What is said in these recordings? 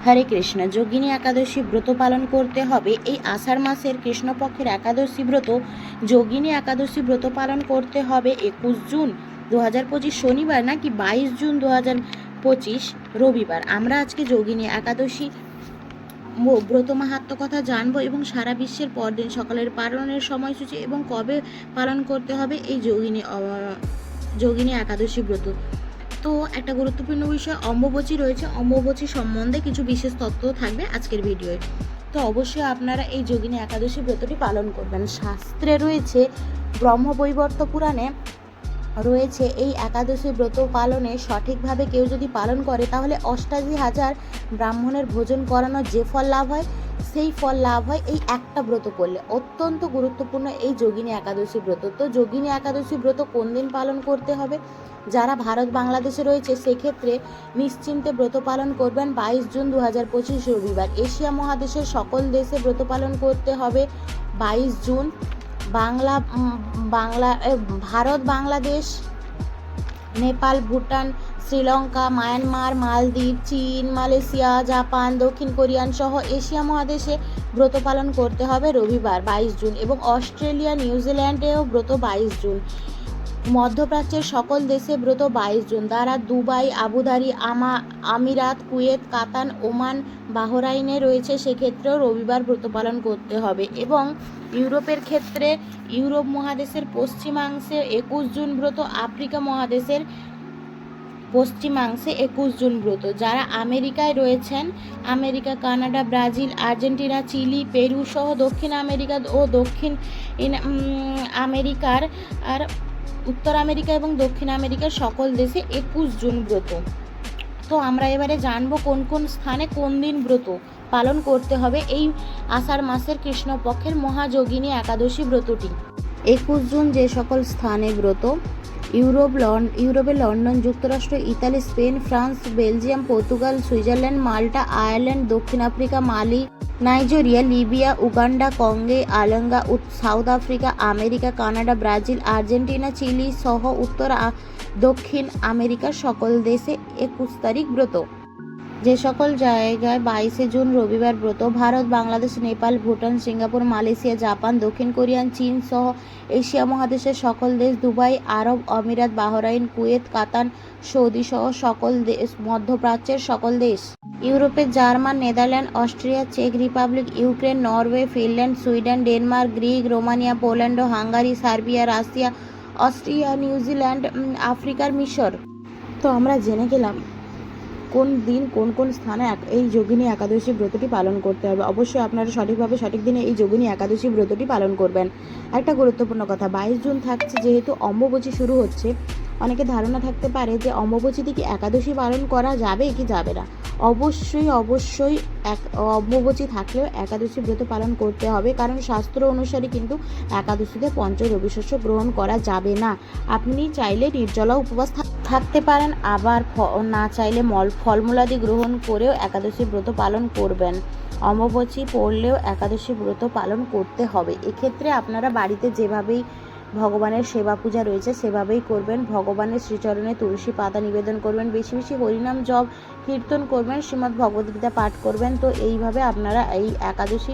হরে কৃষ্ণ। যোগিনী একাদশী ব্রত পালন করতে হবে এই আষাঢ় মাসের কৃষ্ণপক্ষের একাদশী ব্রত। যোগিনী একাদশী ব্রত পালন করতে হবে 21 জুন 2025 শনিবার নাকি 22 জুন 2025 রবিবার। আমরা আজকে যোগিনী একাদশী ব্রত মাহাত্ম্য কথা জানবো এবং সারা বিশ্বের পরদিন সকালের পালনের সময়সূচি এবং কবে পালন করতে হবে এই যোগিনী একাদশী ব্রত। তো একটা গুরুত্বপূর্ণ বিষয় অম্বুবাচী রয়েছে, অম্বুবাচী সম্বন্ধে কিছু বিশেষ তথ্য থাকবে আজকের ভিডিওয়ে। তো অবশ্যই আপনারা এই যোগিনী একাদশী ব্রতটি পালন করবেন। শাস্ত্রে রয়েছে, ব্রহ্মবৈবর্ত পুরাণে রয়েছে, এই একাদশী ব্রত পালনে সঠিকভাবে কেউ যদি পালন করে তাহলে 88,000 ব্রাহ্মণের ভোজন করানোর যে ফল লাভ হয় সেই ফল লাভ হয় এই একটা ব্রত করলে। অত্যন্ত গুরুত্বপূর্ণ এই যোগিনী একাদশী ব্রত। তো যোগিনী একাদশী ব্রত কোন দিন পালন করতে হবে? যারা ভারত বাংলাদেশে রয়েছে সেক্ষেত্রে নিশ্চিন্তে ব্রত পালন করবেন 22 জুন 2025 রবিবার। এশিয়া মহাদেশের সকল দেশে ব্রত পালন করতে হবে 22 জুন। ভারত, বাংলাদেশ, নেপাল, ভুটান, শ্রীলঙ্কা, মায়ানমার, মালদ্বীপ, চীন, মালয়েশিয়া, জাপান, দক্ষিণ কোরিয়ান সহ এশিয়া মহাদেশে ব্রত পালন করতে হবে রবিবার 22 জুন এবং অস্ট্রেলিয়া, নিউজিল্যান্ডেও ব্রত 22 জুন। মধ্যপ্রাচ্যের সকল দেশে ব্রত 22 জুন দ্বারা দুবাই, আবুধাবি, আমিরাত, কুয়েত, কাতার, ওমান, বাহরাইনে রয়েছে সেক্ষেত্রেও রবিবার ব্রত পালন করতে হবে। এবং ইউরোপের ক্ষেত্রে ইউরোপ মহাদেশের পশ্চিমাংশে 21 জুন ব্রত, আফ্রিকা মহাদেশের পশ্চিমাংশে 21 জুন ব্রত। যারা আমেরিকায় রয়েছেন, America, Canada, Brazil, Argentina, Chile, Peru সহ দক্ষিণ আমেরিকা ও দক্ষিণ আমেরিকার আর উত্তর আমেরিকা এবং দক্ষিণ আমেরিকার সকল দেশে 21 জুন ব্রত। তো আমরা এবারে জানবো কোন কোন স্থানে কোন দিন ব্রত পালন করতে হবে এই আষাঢ় মাসের কৃষ্ণপক্ষের মহাযোগিনী একাদশী ব্রতটি। 21 জুন যে সকল স্থানে ব্রত: ইউরোপে লন্ডন, যুক্তরাষ্ট্র, Italy, Spain, France, Belgium, Portugal, Switzerland, Malta, Ireland, দক্ষিণ Africa, Mali, Nigeria, Libya, Uganda, Congo, Angola, South Africa, America, Canada, Brazil, Argentina, Chile সহ দক্ষিণ আমেরিকার সকল দেশে 21 তারিখ ব্রত। যে সকল জায়গায় 22 জুন রবিবার ব্রত: Bharat, Bangladesh, Nepal, Bhutan, Singapore, Malaysia, Japan, দক্ষিণ কোরিয়ান, চীন সহ এশিয়া মহাদেশের সকল দেশ, দুবাই, আরব আমিরাত, বাহরাইন, কুয়েত, কাতার, সৌদি সহ সকল দেশ, মধ্যপ্রাচ্যের সকল দেশ। ইউরোপের জার্মান, নেদারল্যান্ড, অস্ট্রিয়া, চেক Republic, Ukraine, Norway, Finland, Sweden, Denmark, Greek, Romania, Poland, Hungary, Serbia, Russia, Austria, New Zealand, আফ্রিকার মিশর। তো আমরা জেনে গেলাম কোন দিন কোন কোন স্থানে এই যোগিনী একাদশী ব্রতটি পালন করতে হবে। অবশ্যই আপনারা সঠিকভাবে সঠিক দিনে এই যোগিনী একাদশী ব্রতটি পালন করবেন। একটা গুরুত্বপূর্ণ কথা, 22 জুন থাকছে যেহেতু অম্বুবাচী শুরু হচ্ছে, অনেকে ধারণা থাকতে পারে যে অম্বুবাচীতে কি একাদশী পালন করা যাবে কি যাবে না। অবশ্যই অম্বুবাচী থাকলেও একাদশী ব্রত পালন করতে হবে, কারণ শাস্ত্র অনুসারে কিন্তু একাদশীতে পঞ্চ রবিশস্য গ্রহণ করা যাবে না। আপনি চাইলে নির্জলা উপবাস থাকতে পারেন, আবার না চাইলে ফলমূলাদি গ্রহণ করেও একাদশী ব্রত পালন করবেন। অমাবস্যা পড়লেও একাদশী ব্রত পালন করতে হবে। এক্ষেত্রে আপনারা বাড়িতে যেভাবেই ভগবানের সেবা পূজা রয়েছে সেভাবেই করবেন। ভগবানের শ্রীচরণে তুলসী পাতা নিবেদন করবেন, বেশি বেশি হরিনাম জপ কীর্তন করবেন, শ্রীমদ্ ভগবদ্গীতা পাঠ করবেন। তো এইভাবে আপনারা এই একাদশী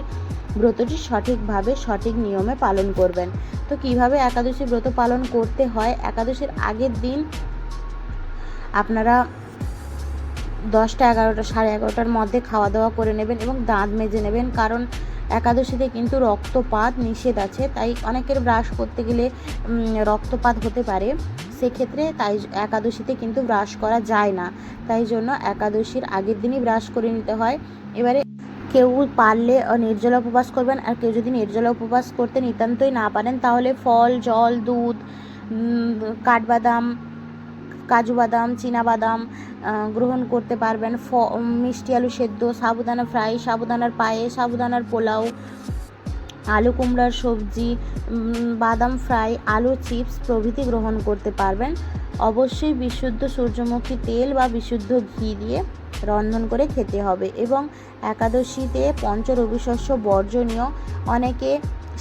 ব্রতটি সঠিকভাবে সঠিক নিয়মে পালন করবেন। তো কিভাবে একাদশী ব্রত পালন করতে হয়: একাদশীর আগের দিন আপনারা 10টা 11টা 11:30টার মধ্যে খাওয়া দাওয়া করে নেবেন এবং দাঁত মেজে নেবেন, কারণ একাদশীতে কিন্তু রক্তপাত নিষেধ আছে। তাই অনেকের ব্রাশ করতে গেলে রক্তপাত হতে পারে, সেক্ষেত্রে তাই একাদশীতে কিন্তু ব্রাশ করা যায় না। তাই জন্য একাদশীর আগের দিনই ব্রাশ করে নিতে হয়। এবারে কেউ পারলে নির্জলা উপবাস করবেন, আর কেউ যদি নির্জলা উপবাস করতে নিতান্তই না পারেন তাহলে ফল, জল, দুধ, কাঠবাদাম, কাজু বাদাম, চীনাবাদাম গ্রহণ করতে পারবেন। মিষ্টি আলু সেদ্ধ, সাবুদানা ফ্রাই, সাবুদানার পায়েস, সাবুদানার পোলাও, আলু কুমড়ার সবজি, বাদাম ফ্রাই, আলু চিপস প্রভৃতি গ্রহণ করতে পারবেন। অবশ্যই বিশুদ্ধ সূর্যমুখী তেল বা বিশুদ্ধ ঘি দিয়ে রন্ধন করে খেতে হবে। এবং একাদশীতে পঞ্চ রবিশস্য বর্জনীয়। অনেকে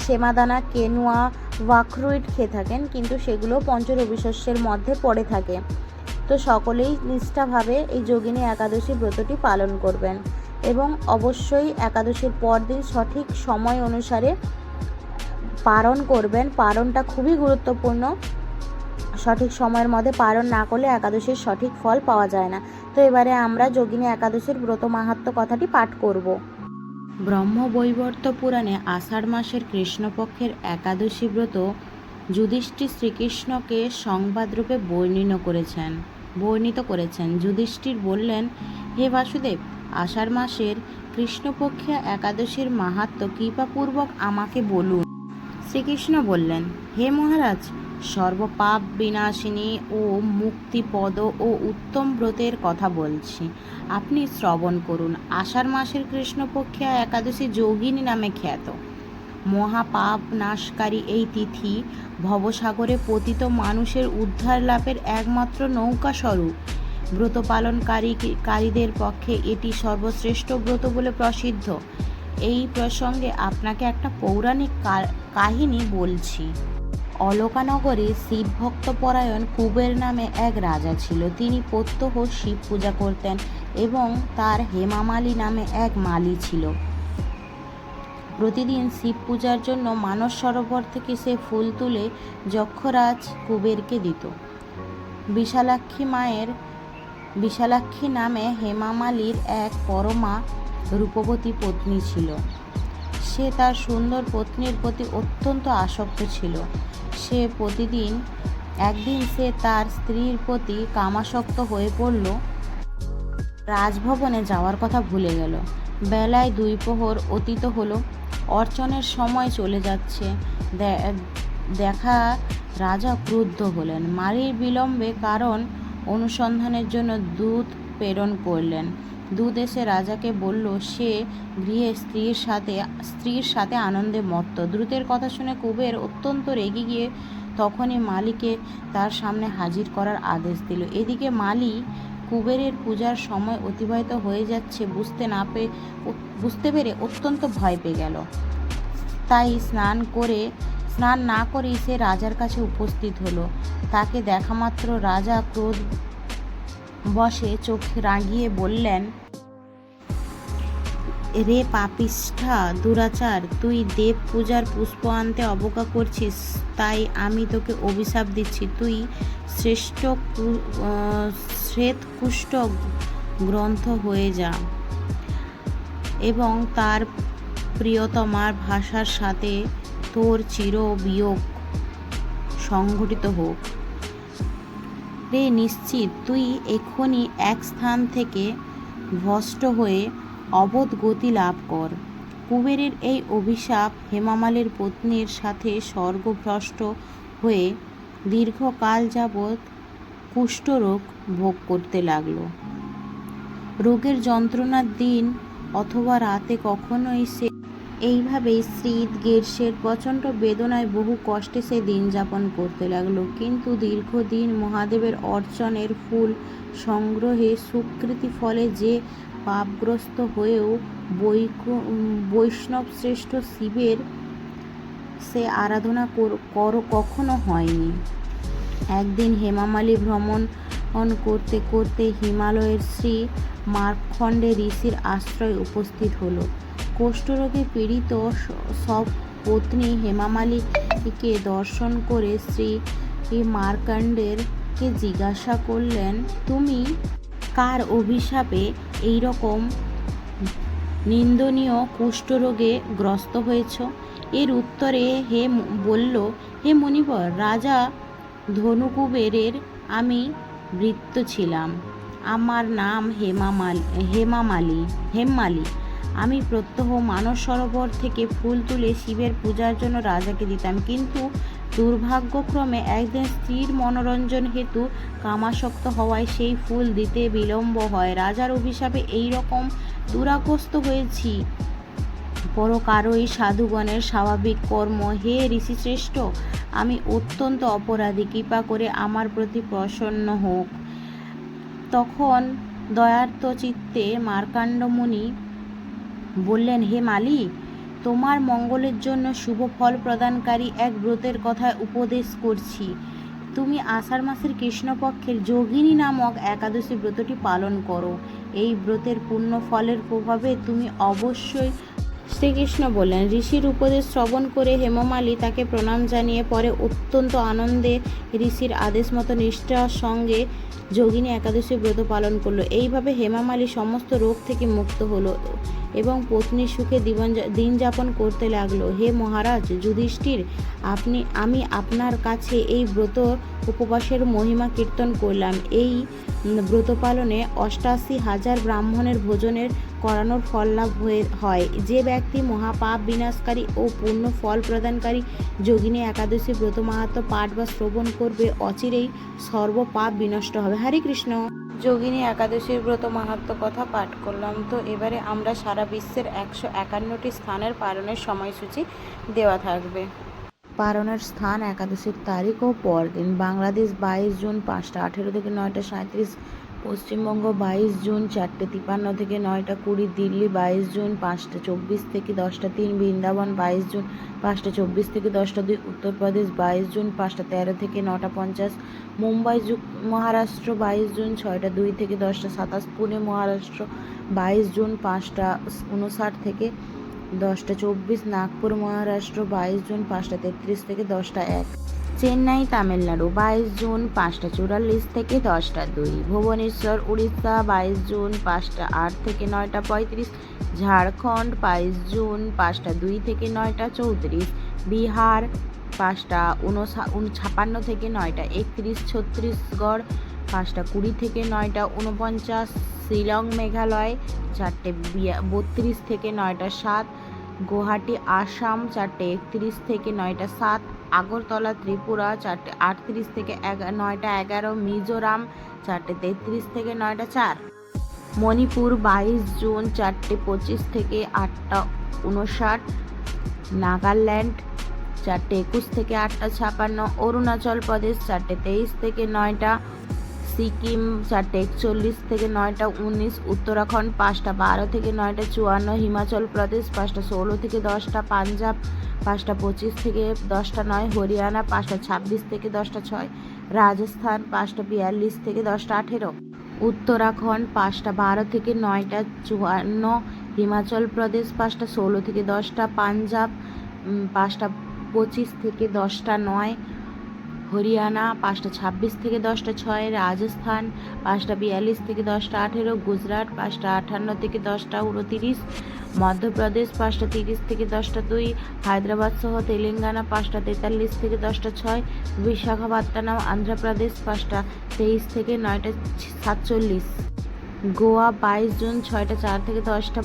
সেমাদানা, কেনুয়া, ওয়াকরুইট খেয়ে থাকেন, কিন্তু সেগুলো পঞ্চ রবিশস্যের মধ্যে পড়ে থাকে। তো সকলেই নিষ্ঠাভাবে এই যোগিনী একাদশী ব্রতটি পালন করবেন। এবং অবশ্যই একাদশীর পরদিন সঠিক সময় অনুসারে পালন করবেন। পালনটা খুবই গুরুত্বপূর্ণ। সঠিক সময়ের মধ্যে পালন না করলে একাদশীর সঠিক ফল পাওয়া যায় না। তো এবারে আমরা যোগিনী একাদশীর ব্রত মাহাত্ম্য কথাটি পাঠ করব। ব্রহ্মবৈবর্ত পুরাণে আষাঢ় মাসের কৃষ্ণপক্ষের একাদশী ব্রত যুধিষ্ঠির শ্রীকৃষ্ণকে সংবাদরূপে বর্ণিত করেছেন। যুধিষ্ঠির বললেন, হে বাসুদেব, আষাঢ় মাসের কৃষ্ণপক্ষীয় একাদশীর মাহাত্ম্য কৃপাপূর্বক আমাকে বলুন। শ্রীকৃষ্ণ বললেন, হে মহারাজ, সর্বপাপ বিনাশিনী ও মুক্তিপদ ও উত্তম ব্রতের কথা বলছি, আপনি শ্রবণ করুন। আষাঢ় মাসের কৃষ্ণপক্ষীয় একাদশী যোগিনী নামে খ্যাত। মহাপাপ নাশকারী এই তিথি ভবসাগরে পতিত মানুষের উদ্ধার লাভের একমাত্র নৌকা স্বরূপ। ব্রত পালনকারীদের পক্ষে এটি সর্বশ্রেষ্ঠ ব্রত বলে প্রসিদ্ধ। এই প্রসঙ্গে আপনাকে একটা পৌরাণিক কাহিনী বলছি। অলকানগরে শিবভক্তপরায়ণ কুবের নামে এক রাজা ছিল। তিনি প্রত্যহ শিব পূজা করতেন এবং তার হেমামালী নামে এক মালী ছিল। প্রতিদিন শিব পূজার জন্য মানস সরোবর থেকে সে ফুল তুলে যক্ষরাজ কুবেরকে দিত। বিশালাক্ষী নামে হেমামালীর এক পরমা রূপবতী পত্নী ছিল। সে তার সুন্দর পত্নীর প্রতি অত্যন্ত আসক্ত ছিল। একদিন সে তার স্ত্রীর প্রতি কামাসক্ত হয়ে পড়ল। রাজভবনে যাওয়ার কথা ভুলে গেল। বেলায় 2 প্রহর অতীত হলো। অর্চনের সময় চলে যাচ্ছে। দেখা রাজা ক্রুদ্ধ হলেন। মালির বিলম্বে কারণ অনুসন্ধানের জন্য দূত প্রেরণ করলেন। দূত এসে রাজাকে বলল সে গৃহে স্ত্রীর সাথে আনন্দে মত্ত। দূতের কথা শুনে কুবের অত্যন্ত রেগে গিয়ে তখনই মালিকে তার সামনে হাজির করার আদেশ দিল। এদিকে মালি কুবেরের পূজার সময় অতিবাহিত হয়ে যাচ্ছে বুঝতে পেরে অত্যন্ত ভয় পেয়ে গেল। তাই স্নান না করেই সে রাজার কাছে উপস্থিত হলো। তাকে দেখামাত্র রাজা ক্রোধ বশে চোখ রাগিয়ে বললেন, রে পাপিষ্ঠা দুরাচার, তুই দেব পূজার পুষ্প আনতে অবজ্ঞা করছিস, তাই আমি তোকে অভিশাপ দিচ্ছি। তুই শ্বেতকুষ্ঠ গ্রন্থ হয়ে যা এবং তার প্রিয়তমার ভাষার সাথে তোর চির বিয়োগ সংঘটিত হোক। রে নিশ্চিত তুই এক্ষুনি এক স্থান থেকে ভ্রষ্ট হয়ে অবোধ গতি লাভ কর। কুবেরের এই অভিশাপ হেমামালীর পত্নীর সাথে স্বর্গভ্রষ্ট হয়ে দীর্ঘকাল যাবৎ কুষ্ঠরোগ ভোগ করতে লাগল। রোগের যন্ত্রণার দিন অথবা রাতে কখনোই সে এইভাবেই শীত গ্রীষ্মের প্রচণ্ড বেদনায় বহু কষ্টে সে দিন যাপন করতে লাগলো। কিন্তু দীর্ঘদিন মহাদেবের অর্চনের ফুল সংগ্রহে সুকৃতি ফলে যে পাপগ্রস্ত হয়েও বৈষ্ণব শ্রেষ্ঠ শিবের সে আরাধনা কখনো হয়নি। একদিন হেমামালী ভ্রমণ করতে করতে হিমালয়ের শ্রী মার্কণ্ডে ঋষির আশ্রয় উপস্থিত হলো। কুষ্ঠরোগে পীড়িত সব পত্নী হেমামালীকে দর্শন করে শ্রী মার্কণ্ডেরকে জিজ্ঞাসা করলেন, তুমি কার অভিশাপে এইরকম নিন্দনীয় কুষ্ঠরোগে গ্রস্ত হয়েছ? এর উত্তরে হে মুনিবর, রাজা ধনুকুবেরের আমি ভৃত্য ছিলাম। আমার নাম হেমমালী। আমি প্রত্যহ মানস সরোবর থেকে ফুল তুলে শিবের পূজার জন্য রাজাকে দিতাম। কিন্তু দুর্ভাগ্যক্রমে একদিন স্ত্রীর মনোরঞ্জন হেতু কামাসক্ত হওয়ায় সেই ফুল দিতে বিলম্ব হয়। রাজার অভিশাপে এই রকম দুরাগ্রস্ত হয়েছি। পরকারই সাধুগণের স্বাভাবিক কর্ম। হে ঋষিশ্রেষ্ঠ, আমি অত্যন্ত অপরাধী, কৃপা করে আমার প্রতি প্রসন্ন হোক। তখন দয়ার্ত চিত্তে মার্কণ্ড মুনি বললেন, হে মালী, তোমার মঙ্গলের জন্য শুভ ফল প্রদানকারী এক ব্রতের কথা উপদেশ করছি। তুমি আষাঢ় মাসের কৃষ্ণপক্ষের যোগিনী নামক একাদশী ব্রতটি পালন করো। এই ব্রতের পুণ্য ফলের প্রভাবে তুমি অবশ্যই। শ্রীকৃষ্ণ বললেন। ঋষির উপদেশ শ্রবণ করে হেমমালী তাকে প্রণাম জানিয়ে পরে অত্যন্ত আনন্দে ঋষির আদেশ মতো নিষ্ঠার সঙ্গে যোগিনী একাদশী ব্রত পালন করলো। এইভাবে হেমামালী সমস্ত রোগ থেকে মুক্ত হলো এবং পত্নীর সুখে দিন যাপন করতে লাগলো। হে মহারাজ যুধিষ্ঠির, আমি আপনার কাছে এই ব্রত উপবাসের মহিমা কীর্তন করলাম। এই ব্রত পালনে ৮৮,০০০ ব্রাহ্মণের ভোজনের করানোর ফল লাভ হয়। যে ব্যক্তি মহাপাপ বিনাশকারী ও পূর্ণ ফল প্রদানকারী যোগিনী একাদশী ব্রত মাহাত্ম্য পাঠ বা শ্রবণ করবে, অচিরেই সর্বপাপ বিনষ্ট হবে। হরে কৃষ্ণ। যোগিনী একাদশীর ব্রত মাহাত্ম্য কথা পাঠ করলাম। তো এবারে আমরা সারা বিশ্বের ১৫১টি স্থানের পালনের সময়সূচি দেওয়া থাকবে। পালনের স্থান, একাদশীর তারিখ ও পরদিন। বাংলাদেশ ২২ জুন ৫টা ১৮ থেকে ৯টা ৩৭, পশ্চিমবঙ্গ ২২ জুন ৪টে ৫৩ থেকে ৯টা ২০, দিল্লি ২২ জুন ৫টা ২৪ থেকে 10টা ৩, বৃন্দাবন ২২ জুন ৫টা ২৪ থেকে 10টা ২, উত্তরপ্রদেশ ২২ জুন ৫টা ১৩ থেকে ৯টা ৫০, মুম্বাই মহারাষ্ট্র ২২ জুন ৬টা ২ থেকে 10টা ২৭, পুনে মহারাষ্ট্র ২২ জুন ৫টা ৫৯ থেকে 10টা ২৪, নাগপুর মহারাষ্ট্র ২২ জুন ৫টা ৩৩ থেকে 10টা ১, চেন্নাই তামিলনাড়ু ২২ জুন ৫টা ৪৪ থেকে 10টা ২, ভুবনেশ্বর উড়িষ্যা ২২ জুন ৫টা ৮ থেকে ৯টা ৩৫, ঝাড়খণ্ড ২২ জুন ৫টা ২ থেকে 9টা ৩৪, বিহার ৫টা ৫৬ থেকে 9টা ৩১, ছত্তিশগড় ৫টা ২০ থেকে 9টা ৪৯, শিলং মেঘালয় 4টে ৩২ থেকে 9টা ৭, গুয়াহাটি আসাম 4টে ৩১ থেকে 9টা ৭, আগরতলা ত্রিপুরা 4টে ৩৮ থেকে 9টা 11, মিজোরাম 4টে 33 থেকে 9টা 4, মণিপুর ২২ জুন 4টে 25 থেকে 8টা 59, নাগাল্যান্ড 4টে 21 থেকে 8টা 56, অরুণাচল প্রদেশ 4টে 23 থেকে 9টা, সিকিম 4টে 41 থেকে 9টা 19, উত্তরাখণ্ড 5টা 12 থেকে 9টা 54, হিমাচল প্রদেশ 5টা 16 থেকে 10টা, পাঞ্জাব 5টা 25 থেকে 10টা 9, হরিয়ানা 5টা 26 থেকে 10টা 6, রাজস্থান 5টা 42 থেকে 10টা 18, উত্তরাখণ্ড 5টা 12 থেকে 9টা 54, হিমাচল প্রদেশ 5টা 16 থেকে 10টা, পাঞ্জাব 5টা 25 থেকে 10টা 9, হরিয়ানা 5টা 26 থেকে 10টা 6, রাজস্থান 5টা 42 থেকে 10টা 18, গুজরাট 5টা 58 থেকে 10টা 29, মধ্যপ্রদেশ 5টা 30 থেকে 10টা 2, হায়দ্রাবাদ সহ তেলেঙ্গানা 5টা 43 থেকে 10টা 6, বিশাখাপত্তনম অন্ধ্রপ্রদেশ 5টা 23 থেকে 9টা 47, গোয়া 22 জুন 6টা 4 থেকে 10টা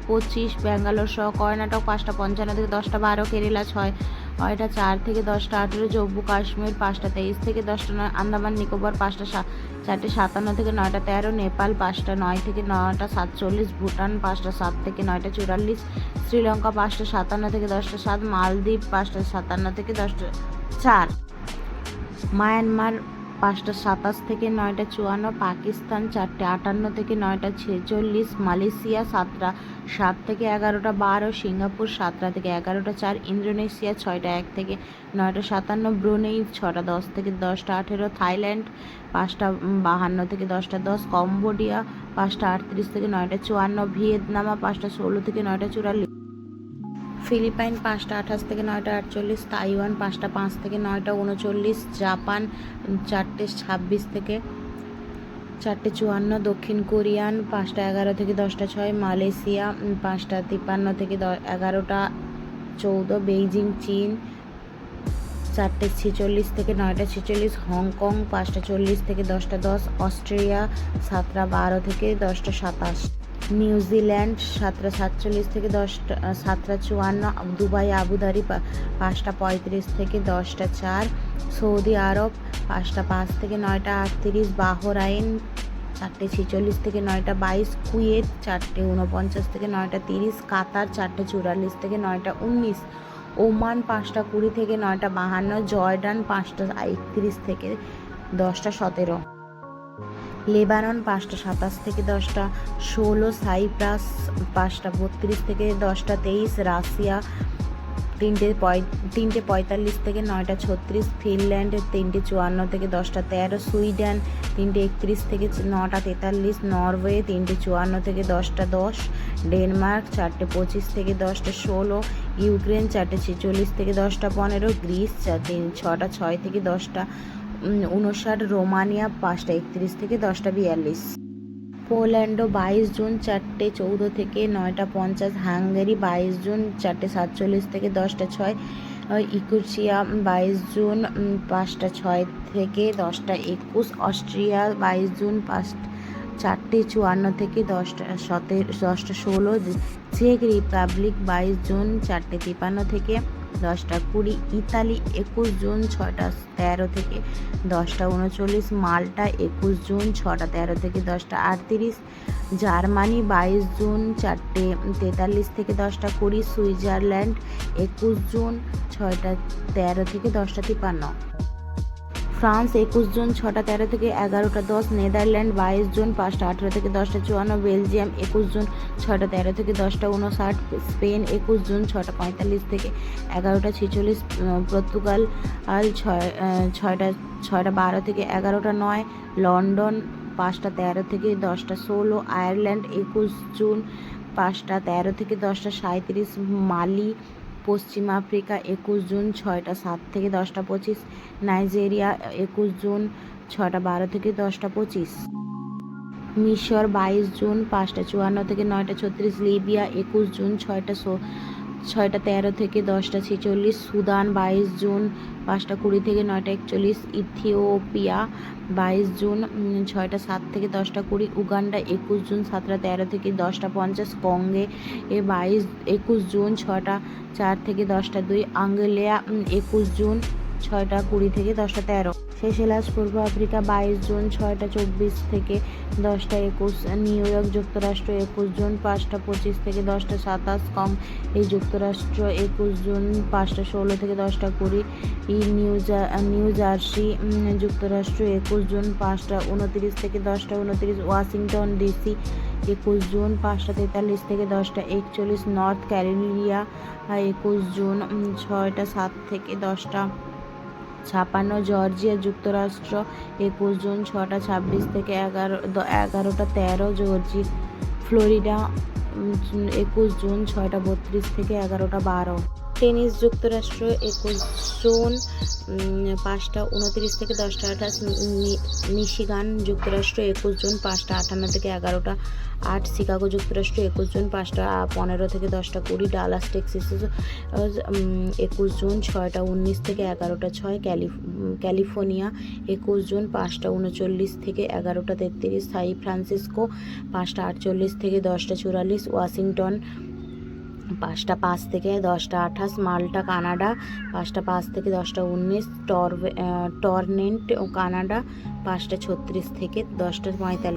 25, ব্যাঙ্গালোর সহ কর্ণাটক 5টা 55 থেকে 10টা 12, কেরালা 6টা 4 থেকে 10টা 18, জম্মু কাশ্মীর 5টা 23 থেকে 10টা 9, আন্দামান নিকোবর 5টা 4টে 57 থেকে 9টা 13, নেপাল 5টা 9 থেকে 9টা 47, ভুটান 5টা 7 থেকে 9টা 44, শ্রীলঙ্কা 5টা 57 থেকে 10টা 7, মালদ্বীপ 5টা 57 থেকে 10টা 4, মায়ানমার 5টা 27 থেকে 9টা 54, পাকিস্তান 4টে 58 থেকে 9টা 46, মালয়েশিয়া 7টা 7 থেকে 11টা 12, সিঙ্গাপুর 7টা থেকে 11টা 4, ইন্দোনেশিয়া 6টা 1 থেকে 9টা 57, ব্রুনেই 6টা 10 থেকে 10টা 18, থাইল্যান্ড 5টা 52 থেকে 10টা 10, কম্বোডিয়া 5টা 38 থেকে 9টা 54, ভিয়েতনাম 5টা 16 থেকে 9টা 44, ফিলিপাইন 5টা 28 থেকে 9টা 48, তাইওয়ান 5টা 5 থেকে 9টা 39, জাপান 4টে 26 থেকে 4টে 54, দক্ষিণ কোরিয়ান 5টা 11 থেকে 10টা 6, মালয়েশিয়া 5টা 53 থেকে 11টা 14, বেইজিং চীন 4টে 46 থেকে 9টা 46, হংকং 5টা 40 থেকে 10টা 10, অস্ট্রেলিয়া 7টা 12 থেকে 10টা 27, নিউজিল্যান্ড 7টা 47 থেকে 10টা 7টা 54, দুবাই আবুধাবি 5টা 35 থেকে 10টা 4, সৌদি আরব 5টা 5 থেকে 9টা 38, বাহরাইন 4টে 46 থেকে 9টা 22, কুয়েত 4টে 49 থেকে 9টা 30, কাতার 4টে 44 থেকে 9টা 19, ওমান 5টা 20 থেকে 9টা 52, জর্ডান 5টা 31 থেকে 10টা 17, লেবানন 5টা 27 থেকে 10টা 16, সাইপ্রাস 5টা 32 থেকে 10টা 23, রাশিয়া 3:45 থেকে 9:36, ফিনল্যান্ড 3:54 থেকে 10:13, সুইডেন 3:31 থেকে 9:43, নরওয়ে 3:54 থেকে 10:10, ডেনমার্ক 4:25 থেকে 10:16, ইউক্রেন 4:46 থেকে 10:15, গ্রিস 6:06 থেকে 10:59, রোমানিয়া 5:31 থেকে 10:42, পোল্যান্ড 22 জুন 4:14 থেকে 9:50, হাঙ্গেরি 22 জুন 4:47 থেকে 10:06, ইকুয়েশিয়া 22 জুন 5:06 থেকে 10:21, অস্ট্রিয়া 22 জুন 4:54 থেকে 10:16, চেক রিপাবলিক 22 জুন 4:53 থেকে 10:20, ইতালি 21 জুন 6:13 থেকে 10:39, মাল্টা 21 জুন 6:13 থেকে 10:38, জার্মানি 22 জুন 4:43 থেকে 10:20, সুইজারল্যান্ড 21 জুন 6:13 থেকে 10:53, ফ্রান্স 21 জুন 6:13 থেকে 11:10, নেদারল্যান্ড 22 জুন 5:18 থেকে 10:54, বেলজিয়াম 21 জুন 6:13 থেকে 10:59, স্পেন 21 জুন 6:45 থেকে 11:46, পর্তুগাল 6:12 থেকে 11:09, লন্ডন 5:13 থেকে 10:16, আয়ারল্যান্ড 21 জুন 5:13 থেকে 10:37, মালি, পশ্চিম আফ্রিকা 21 জুন 6:07 থেকে 10:25, নাইজেরিয়া 21 জুন 6:12 থেকে 10:25, মিশর 22 জুন 5:54 থেকে 9:36, লিবিয়া 21 জুন 6:13 থেকে 10:46, সুদান 22 জুন 5:20 থেকে 9:41, ইথিওপিয়া 22 জুন 6:07 থেকে 10:20, উগান্ডা 21 জুন 7:13 থেকে 10:50, কঙ্গে 21 জুন 6:04 থেকে 10:02, আঙ্গোলা 21 জুন 6:20 থেকে 10:13, সেশেলাস পূর্ব আফ্রিকা 22 জুন 6:24 থেকে 10:21, নিউ ইয়র্ক যুক্তরাষ্ট্র 21 জুন 5:25 থেকে 10:27, এই যুক্তরাষ্ট্র 21 জুন 5:16 থেকে 10:20, নিউ জার্সি যুক্তরাষ্ট্র 21 জুন 5:29 থেকে 10:29, ওয়াশিংটন ডিসি 21 জুন 5:43 থেকে 10:41, নর্থ ক্যারোলিনা 21 জুন 6:07 থেকে 10:56, জর্জিয়া যুক্তরাষ্ট্র 21 জুন 6:26 থেকে 11:13, ফ্লোরিডা 21 জুন 6:32 থেকে 11:12, টেনিস যুক্তরাষ্ট্র 21 জুন 5:29 থেকে 10:28, মিশিগান যুক্তরাষ্ট্র 21 জুন 5:58 থেকে 11:08, শিকাগো যুক্তরাষ্ট্র 21 জুন 5:15 থেকে 10:20, ডালাস টেক্সাস 21 জুন 6:19 থেকে 11:06, ক্যালিফোর্নিয়া 21 জুন 5:39 থেকে 11:33, সান ফ্রান্সিসকো 5:48 থেকে 10:44, ওয়াশিংটন 5:05 থেকে 10:28, মাল্টা কানাডা 5:05 থেকে 10:19, টরন্টো কানাডা 5:36 থেকে 10:45,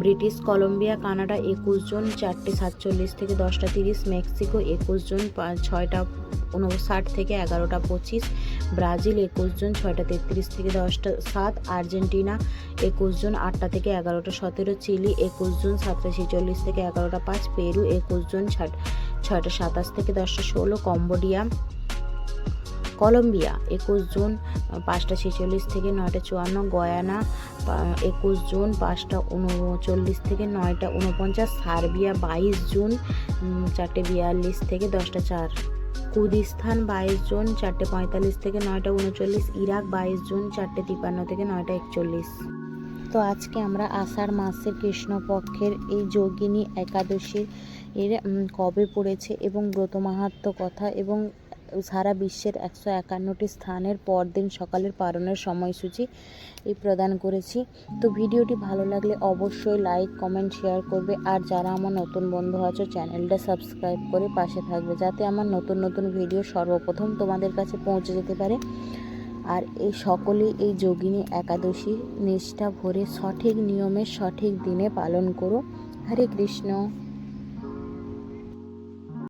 ব্রিটিশ কলম্বিয়া কানাডা 21 জুন 4:47 থেকে 10:30, মেক্সিকো 21 জুন 6:59 থেকে 11:25, ব্রাজিল 21 জুন 6:33 থেকে 10:07, আর্জেন্টিনা 21 জুন 8টা থেকে 11:17, চিলি 21 জুন 7:46 থেকে 11:05, পেরু 21 জুন 6:27 থেকে 10:16, কলম্বিয়া 21 জুন 5:46 থেকে 9:54, গয়ানা 21 জুন 5:39 থেকে 9:49, সার্বিয়া 22 জুন 4:42 থেকে 10:04, কুর্দিস্তান 22 জুন 4:45 থেকে 9:39, ইরাক 22 জুন 4:53 থেকে 9:41। তো আজকে আমরা আষাঢ় মাসের কৃষ্ণপক্ষের এই যোগিনী একাদশীর কবে পড়েছে এবং ব্রত মাহাত্ম্য কথা এবং সারা বিশ্বের 151টি স্থানের পরদিন সকালের পালনের সময়সূচি প্রদান করেছি। তো ভিডিওটি ভালো লাগলে অবশ্যই লাইক কমেন্ট শেয়ার করবে, আর যারা আমার নতুন বন্ধু আছো চ্যানেলটা সাবস্ক্রাইব করে পাশে থাকবে, যাতে আমার নতুন নতুন ভিডিও সর্বপ্রথম তোমাদের কাছে পৌঁছে যেতে পারে। আর এই সকলেই এই যোগিনী একাদশী নিষ্ঠা ভরে সঠিক নিয়মে সঠিক দিনে পালন করো। হরে কৃষ্ণ।